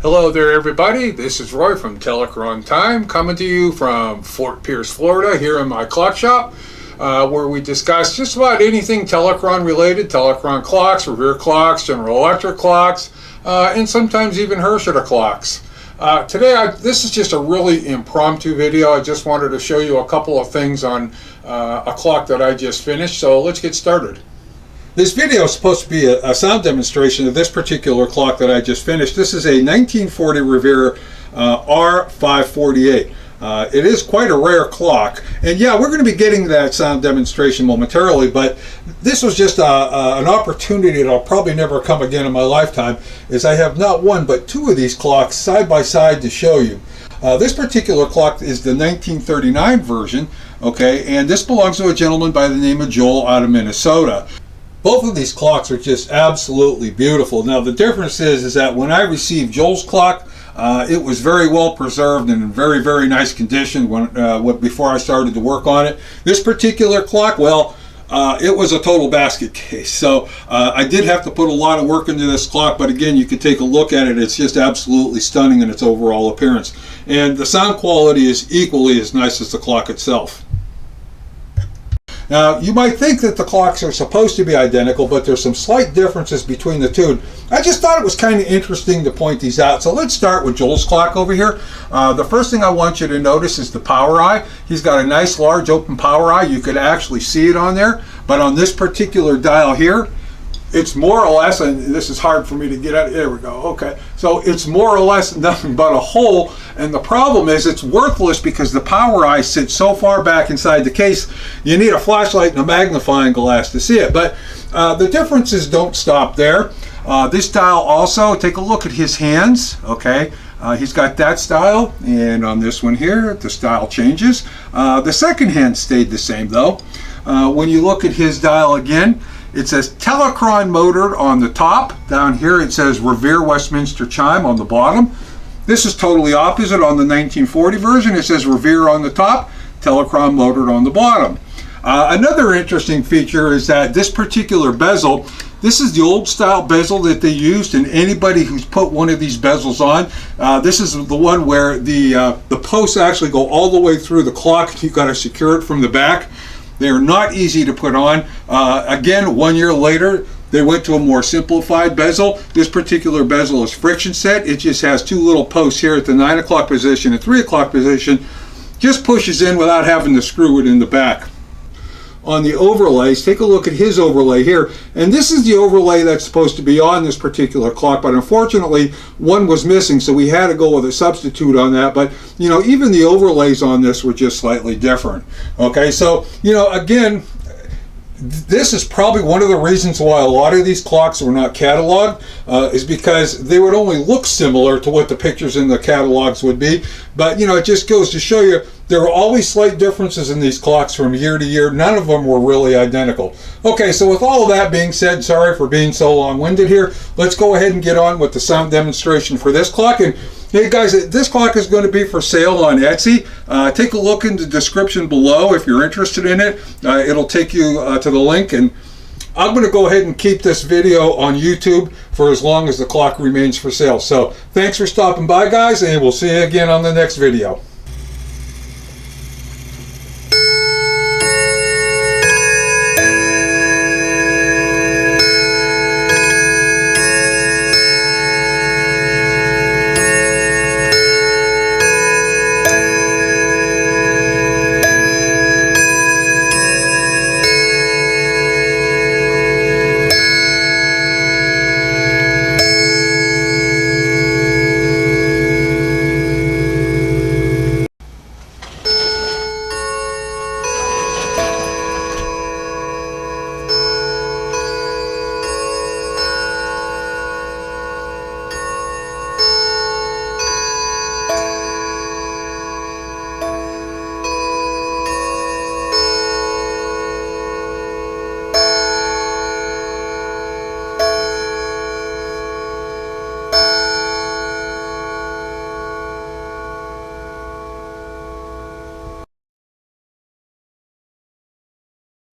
Hello there everybody, this is Roy from Telechron Time, coming to you from Fort Pierce, Florida, here in my clock shop, where we discuss just about anything Telechron related, Telechron clocks, Revere clocks, General Electric clocks, and sometimes even Herschel clocks. Today, this is just a really impromptu video. I just wanted to show you a couple of things on a clock that I just finished, so let's get started. This video is supposed to be a sound demonstration of this particular clock that I just finished. This is a 1940 Revere R-548. It is quite a rare clock, and yeah, we're going to be getting that sound demonstration momentarily, but this was just an opportunity that I'll probably never come again in my lifetime, is I have not one but two of these clocks side by side to show you. This particular clock is the 1939 version, okay, and this belongs to a gentleman by the name of Joel out of Minnesota. Both of these clocks are just absolutely beautiful. Now the difference is that when I received Joel's clock, it was very well preserved and in very, very nice condition before I started to work on it. This particular clock, well, it was a total basket case. So I did have to put a lot of work into this clock, but again, you can take a look at it. It's just absolutely stunning in its overall appearance. And the sound quality is equally as nice as the clock itself. Now, you might think that the clocks are supposed to be identical, but there's some slight differences between the two. I just thought it was kind of interesting to point these out. So let's start with Joel's clock over here. The first thing I want you to notice is the power eye. He's got a nice large open power eye. You could actually see it on there, but on this particular dial here, it's more or less, and this is hard for me to get at, there we go, okay. So it's more or less nothing but a hole, and the problem is it's worthless because the power eye sits so far back inside the case, you need a flashlight and a magnifying glass to see it. But the differences don't stop there. This dial also, take a look at his hands, okay. He's got that style, and on this one here, the style changes. The second hand stayed the same though. When you look at his dial again, it says Telechron motored on the top. Down here it says Revere Westminster chime on the bottom. This is totally opposite on the 1940 version. It says Revere on the top, Telechron motored on the bottom. Another interesting feature is that this particular bezel, this is the old style bezel that they used, and anybody who's put one of these bezels on, this is the one where the posts actually go all the way through the clock. You've got to secure it from the back. They are not easy to put on. Again, 1 year later, they went to a more simplified bezel. This particular bezel is friction set. It just has two little posts here at the 9 o'clock position and 3 o'clock position. Just pushes in without having to screw it in the back. On the overlays, take a look at his overlay here. And this is the overlay that's supposed to be on this particular clock, but unfortunately one was missing, so we had to go with a substitute on that. But you know, even the overlays on this were just slightly different. Okay, so you know, again, this is probably one of the reasons why a lot of these clocks were not cataloged, is because they would only look similar to what the pictures in the catalogs would be. But you know, it just goes to show you there are always slight differences in these clocks from year to year. None of them were really identical. Okay, so with all of that being said, sorry for being so long-winded here. Let's go ahead and get on with the sound demonstration for this clock. And hey guys, this clock is going to be for sale on Etsy. Take a look in the description below if you're interested in it. It'll take you to the link, and I'm going to go ahead and keep this video on YouTube for as long as the clock remains for sale. So thanks for stopping by guys, and we'll see you again on the next video.